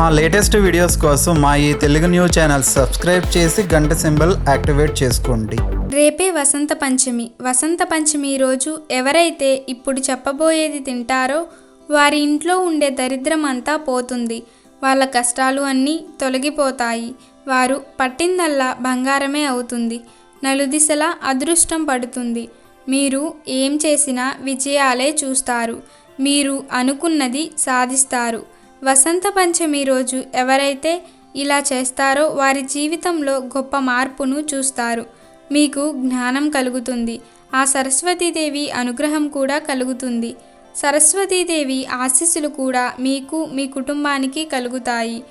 మా latest videos కోసం మా ఈ తెలుగు న్యూస్ ఛానల్ సబ్స్క్రైబ్ చేసి గంట సింబల్ యాక్టివేట్ చేసుకోండి. రేపే వసంత పంచమి. వసంత పంచమి రోజు ఎవరైతే ఇప్పుడు చెప్పబోయేది తింటారో వారి ఇంట్లో ఉండే దరిద్రం అంతా పోతుంది. వాళ్ళ కష్టాలు అన్నీ తొలగిపోతాయి. వారు పట్టిందల్లా బంగారమే అవుతుంది. నలుదిశలా అదృష్టం పడుతుంది. మీరు ఏం చేసినా విజయాలే చూస్తారు. మీరు అనుకున్నది సాధిస్తారు. వసంత పంచమి రోజు ఎవరైతే ఇలా చేస్తారో వారి జీవితంలో గొప్ప మార్పును చూస్తారు. మీకు జ్ఞానం కలుగుతుంది. ఆ సరస్వతీదేవి అనుగ్రహం కూడా కలుగుతుంది. సరస్వతీదేవి ఆశీస్సులు కూడా మీకు మీ కుటుంబానికి కలుగుతాయి.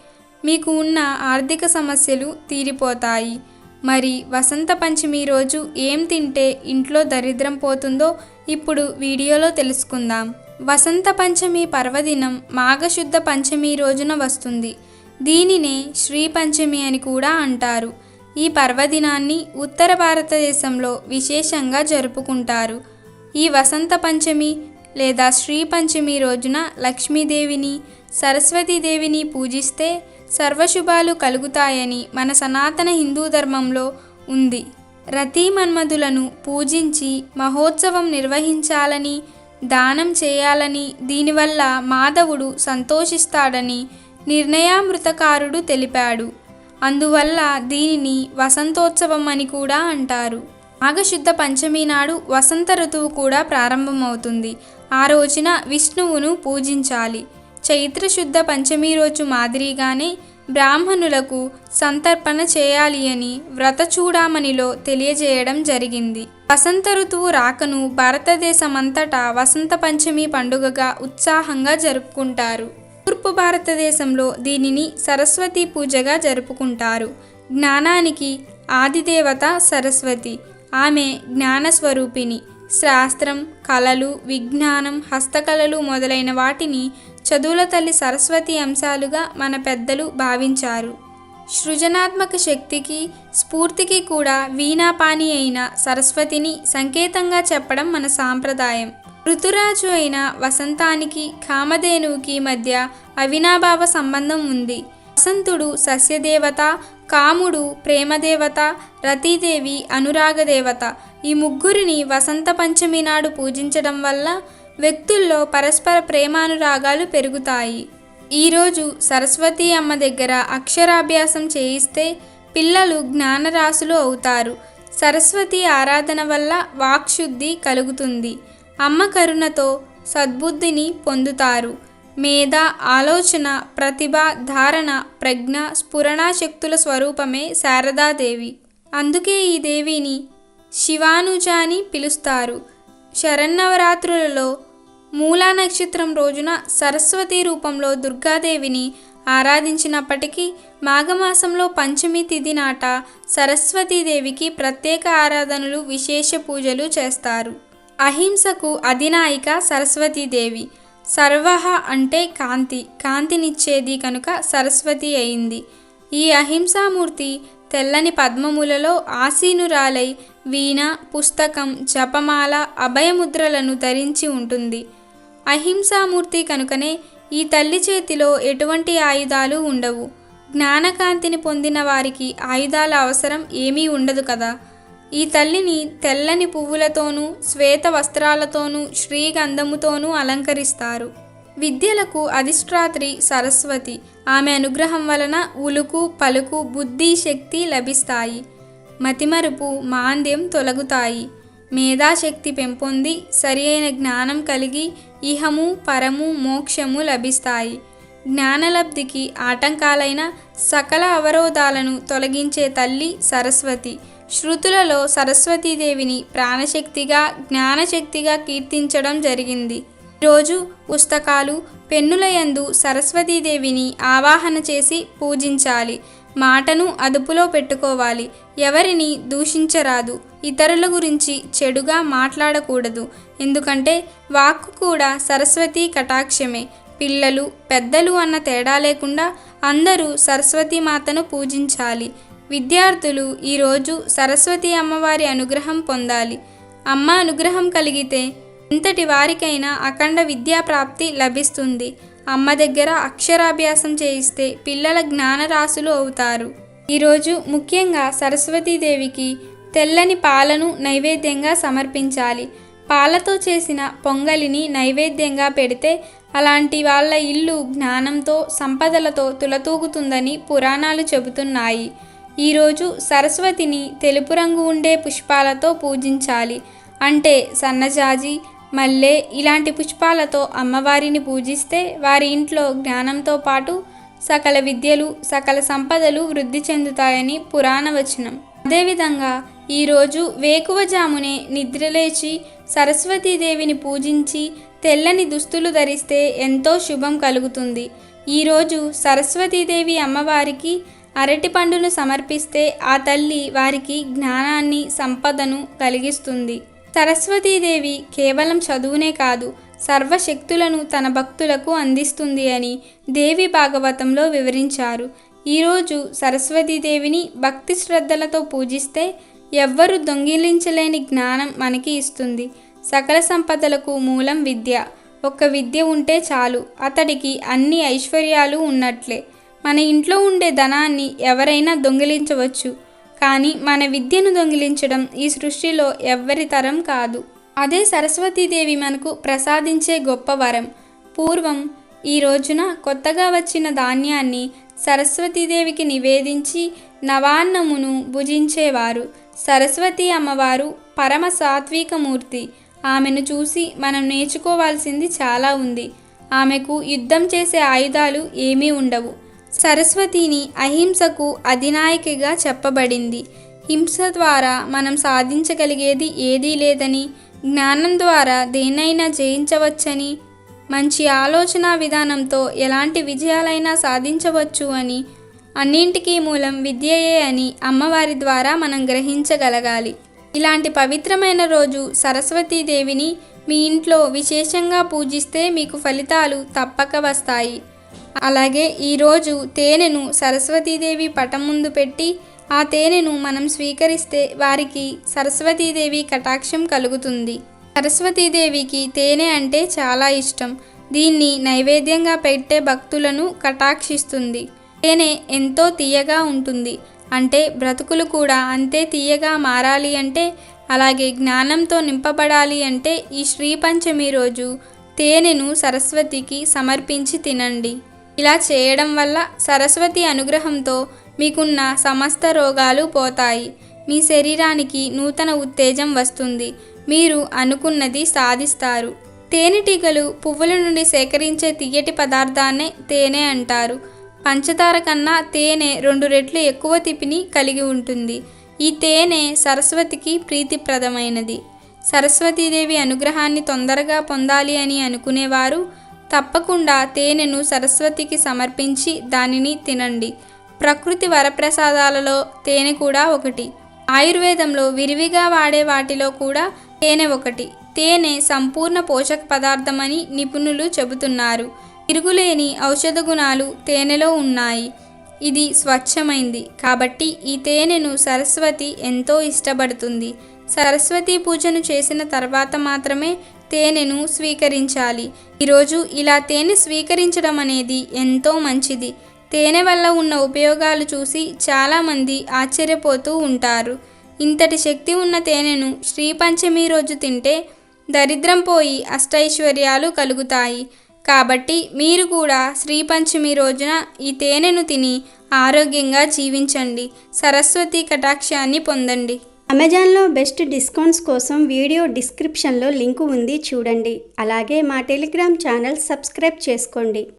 మీకు ఉన్న ఆర్థిక సమస్యలు తీరిపోతాయి. మరి వసంత పంచమి రోజు ఏం తింటే ఇంట్లో దరిద్రం పోతుందో ఇప్పుడు వీడియోలో తెలుసుకుందాం. వసంత పంచమి పర్వదినం మాఘశుద్ధ పంచమి రోజున వస్తుంది. దీనినే శ్రీ పంచమి అని కూడా అంటారు. ఈ పర్వదినాన్ని ఉత్తర భారతదేశంలో విశేషంగా జరుపుకుంటారు. ఈ వసంత పంచమి లేదా శ్రీ పంచమి రోజున లక్ష్మీదేవిని, సరస్వతీదేవిని పూజిస్తే సర్వశుభాలు కలుగుతాయని మన సనాతన హిందూ ధర్మంలో ఉంది. రతి మన్మధులను పూజించి మహోత్సవం నిర్వహించాలని, దానం చేయాలని, దీనివల్ల మాధవుడు సంతోషిస్తాడని నిర్ణయామృతకారుడు తెలిపాడు. అందువల్ల దీనిని వసంతోత్సవం అని కూడా అంటారు. మాఘశుద్ధ పంచమి నాడు వసంత ఋతువు కూడా ప్రారంభమవుతుంది. ఆ రోజున విష్ణువును పూజించాలి. చైత్రశుద్ధ పంచమి రోజు మాదిరిగానే బ్రాహ్మణులకు సంతర్పణ చేయాలి అని వ్రతచూడామణిలో తెలియజేయడం జరిగింది. వసంత ఋతువు రాకను భారతదేశమంతటా వసంత పంచమి పండుగగా ఉత్సాహంగా జరుపుకుంటారు. తూర్పు భారతదేశంలో దీనిని సరస్వతి పూజగా జరుపుకుంటారు. జ్ఞానానికి ఆదిదేవత సరస్వతి. ఆమె జ్ఞానస్వరూపిణి. శాస్త్రం, కళలు, విజ్ఞానం, హస్తకళలు మొదలైన వాటిని చదువుల తల్లి సరస్వతి అంశాలుగా మన పెద్దలు భావించారు. సృజనాత్మక శక్తికి, స్ఫూర్తికి కూడా వీణాపాని అయిన సరస్వతిని సంకేతంగా చెప్పడం మన సాంప్రదాయం. ఋతురాజు అయిన వసంతానికి కామధేనువుకి మధ్య అవినాభావ సంబంధం ఉంది. వసంతుడు సస్యదేవత, కాముడు ప్రేమదేవత, రతీదేవి అనురాగదేవత. ఈ ముగ్గురిని వసంత పంచమి నాడు పూజించడం వల్ల వ్యక్తుల్లో పరస్పర ప్రేమానురాగాలు పెరుగుతాయి. ఈరోజు సరస్వతి అమ్మ దగ్గర అక్షరాభ్యాసం చేయిస్తే పిల్లలు జ్ఞానరాశులు అవుతారు. సరస్వతి ఆరాధన వల్ల వాక్శుద్ధి కలుగుతుంది. అమ్మ కరుణతో సద్బుద్ధిని పొందుతారు. మేధ, ఆలోచన, ప్రతిభ, ధారణ, ప్రజ్ఞ, స్ఫురణ శక్తుల స్వరూపమే శారదాదేవి. అందుకే ఈ దేవిని శివానుజ అని పిలుస్తారు. శరన్నవరాత్రులలో మూలా నక్షత్రం రోజున సరస్వతి రూపంలో దుర్గాదేవిని ఆరాధించినప్పటికీ మాఘమాసంలో పంచమి తిథి నాట సరస్వతీదేవికి ప్రత్యేక ఆరాధనలు, విశేష పూజలు చేస్తారు. అహింసకు అధినాయిక సరస్వతీదేవి. సర్వహ అంటే కాంతి, కాంతినిచ్చేది కనుక సరస్వతి అయింది. ఈ అహింసామూర్తి తెల్లని పద్మములలో ఆసీనురాలై వీణ, పుస్తకం, జపమాల, అభయముద్రలను ధరించి ఉంటుంది. అహింసామూర్తి కనుకనే ఈ తల్లి చేతిలో ఎటువంటి ఆయుధాలు ఉండవు. జ్ఞానకాంతిని పొందిన వారికి ఆయుధాల అవసరం ఏమీ ఉండదు కదా. ఈ తల్లిని తెల్లని పువ్వులతోనూ, శ్వేత వస్త్రాలతోనూ, శ్రీగంధముతోనూ అలంకరిస్తారు. విద్యలకు అధిష్టాత్రి సరస్వతి. ఆమె అనుగ్రహం వలన ఉలుకు, పలుకు, బుద్ధి, శక్తి లభిస్తాయి. మతిమరుపు, మాంద్యం తొలగుతాయి. మేధాశక్తి పెంపొంది సరి అయిన జ్ఞానం కలిగి ఇహము, పరము, మోక్షము లభిస్తాయి. జ్ఞానలబ్ధికి ఆటంకాలైన సకల అవరోధాలను తొలగించే తల్లి సరస్వతి. శృతులలో సరస్వతీదేవిని ప్రాణశక్తిగా, జ్ఞానశక్తిగా కీర్తించడం జరిగింది. ఈరోజు పుస్తకాలు, పెన్నుల యందు సరస్వతీదేవిని ఆవాహన చేసి పూజించాలి. మాటను అదుపులో పెట్టుకోవాలి. ఎవరిని దూషించరాదు. ఇతరుల గురించి చెడుగా మాట్లాడకూడదు. ఎందుకంటే వాక్కు కూడా సరస్వతి కటాక్షమే. పిల్లలు, పెద్దలు అన్న తేడా లేకుండా అందరూ సరస్వతి మాతను పూజించాలి. విద్యార్థులు ఈరోజు సరస్వతి అమ్మవారి అనుగ్రహం పొందాలి. అమ్మ అనుగ్రహం కలిగితే ఎంతటి వారికైనా అఖండ విద్యా ప్రాప్తి లభిస్తుంది. అమ్మ దగ్గర అక్షరాభ్యాసం చేయిస్తే పిల్లల జ్ఞానరాశులు అవుతారు. ఈరోజు ముఖ్యంగా సరస్వతీదేవికి తెల్లని పాలను నైవేద్యంగా సమర్పించాలి. పాలతో చేసిన పొంగలిని నైవేద్యంగా పెడితే అలాంటి వాళ్ళ ఇల్లు జ్ఞానంతో సంపదలతో తులతూగుతుందని పురాణాలు చెబుతున్నాయి. ఈరోజు సరస్వతిని తెలుపు రంగు ఉండే పుష్పాలతో పూజించాలి. అంటే సన్నజాజి, మల్లె ఇలాంటి పుష్పాలతో అమ్మవారిని పూజిస్తే వారి ఇంట్లో జ్ఞానంతో పాటు సకల విద్యలు సకల సంపదలు వృద్ధి చెందుతాయని పురాణ వచనం. అదేవిధంగా ఈరోజు వేకువజామునే నిద్రలేచి సరస్వతీదేవిని పూజించి తెల్లని దుస్తులు ధరిస్తే ఎంతో శుభం కలుగుతుంది. ఈరోజు సరస్వతీదేవి అమ్మవారికి అరటి పండును సమర్పిస్తే ఆ తల్లి వారికి జ్ఞానాన్ని సంపదను కలిగిస్తుంది. సరస్వతీదేవి కేవలం చదువునే కాదు సర్వశక్తులను తన భక్తులకు అందిస్తుంది అని దేవి భాగవతంలో వివరించారు. ఈరోజు సరస్వతీదేవిని భక్తి శ్రద్ధలతో పూజిస్తే ఎవ్వరూ దొంగిలించలేని జ్ఞానం మనకి ఇస్తుంది. సకల సంపదలకు మూలం విద్య. ఒక్క విద్య ఉంటే చాలు, అతడికి అన్ని ఐశ్వర్యాలు ఉన్నట్లే. మన ఇంట్లో ఉండే ధనాన్ని ఎవరైనా దొంగిలించవచ్చు, కానీ మన విద్యను దొంగిలించడం ఈ సృష్టిలో ఎవ్వరి తరం కాదు. అదే సరస్వతీదేవి మనకు ప్రసాదించే గొప్ప వరం. పూర్వం ఈ రోజున కొత్తగా వచ్చిన ధాన్యాన్ని సరస్వతీదేవికి నివేదించి నవాన్నమును భుజించేవారు. సరస్వతి అమ్మవారు పరమ సాత్వికమూర్తి. ఆమెను చూసి మనం నేర్చుకోవాల్సింది చాలా ఉంది. ఆమెకు యుద్ధం చేసే ఆయుధాలు ఏమీ ఉండవు. సరస్వతిని అహింసకు అధినాయకిగా చెప్పబడింది. హింస ద్వారా మనం సాధించగలిగేది ఏదీ లేదని, జ్ఞానం ద్వారా దేన్నైనా జయించవచ్చని, మంచి ఆలోచన విధానంతో ఎలాంటి విజయాలైనా సాధించవచ్చు అని, అన్నింటికీ మూలం విద్యయే అని అమ్మవారి ద్వారా మనం గ్రహించగలగాలి. ఇలాంటి పవిత్రమైన రోజు సరస్వతీదేవిని మీ ఇంట్లో విశేషంగా పూజిస్తే మీకు ఫలితాలు తప్పక వస్తాయి. అలాగే ఈరోజు తేనెను సరస్వతీదేవి పటం ముందు పెట్టి ఆ తేనెను మనం స్వీకరిస్తే వారికి సరస్వతీదేవి కటాక్షం కలుగుతుంది. సరస్వతీదేవికి తేనె అంటే చాలా ఇష్టం. దీన్ని నైవేద్యంగా పెట్టే భక్తులను కటాక్షిస్తుంది. తేనె ఎంతో తీయగా ఉంటుంది. అంటే బ్రతుకులు కూడా అంతే తీయగా మారాలి అంటే, అలాగే జ్ఞానంతో నింపబడాలి అంటే ఈ శ్రీ పంచమి రోజు తేనెను సరస్వతికి సమర్పించి తినండి. ఇలా చేయడం వల్ల సరస్వతి అనుగ్రహంతో మీకున్న సమస్త రోగాలు పోతాయి. మీ శరీరానికి నూతన ఉత్తేజం వస్తుంది. మీరు అనుకున్నది సాధిస్తారు. తేనెటీగలు పువ్వుల నుండి సేకరించే తియ్యటి పదార్థాన్నే తేనె అంటారు. పంచదార కన్నా తేనె 2 రెట్లు ఎక్కువ తీపిని కలిగి ఉంటుంది. ఈ తేనె సరస్వతికి ప్రీతిప్రదమైనది. సరస్వతీదేవి అనుగ్రహాన్ని తొందరగా పొందాలి అని అనుకునేవారు తప్పకుండా తేనెను సరస్వతికి సమర్పించి దానిని తినండి. ప్రకృతి వరప్రసాదాలలో తేనె కూడా ఒకటి. ఆయుర్వేదంలో విరివిగా వాడే వాటిలో కూడా తేనె ఒకటి. తేనె సంపూర్ణ పోషక పదార్థమని నిపుణులు చెబుతున్నారు. తిరుగులేని ఔషధ గుణాలు తేనెలో ఉన్నాయి. ఇది స్వచ్ఛమైంది కాబట్టి ఈ తేనెను సరస్వతి ఎంతో ఇష్టపడుతుంది. సరస్వతి పూజను చేసిన తర్వాత మాత్రమే తేనెను స్వీకరించాలి. ఈరోజు ఇలా తేనె స్వీకరించడం అనేది ఎంతో మంచిది. తేనె వల్ల ఉన్న ఉపయోగాలు చూసి చాలామంది ఆశ్చర్యపోతూ ఉంటారు. ఇంతటి శక్తి ఉన్న తేనెను శ్రీ పంచమి రోజు తింటే దరిద్రం పోయి అష్టైశ్వర్యాలు కలుగుతాయి. కాబట్టి మీరు కూడా శ్రీ పంచమి రోజున ఈ తేనెను తిని ఆరోగ్యంగా జీవించండి. సరస్వతి కటాక్షాన్ని పొందండి. అమెజాన్లో బెస్ట్ డిస్కౌంట్స్ కోసం వీడియో డిస్క్రిప్షన్లో లింకు ఉంది చూడండి. అలాగే మా టెలిగ్రామ్ ఛానల్ సబ్స్క్రైబ్ చేసుకోండి.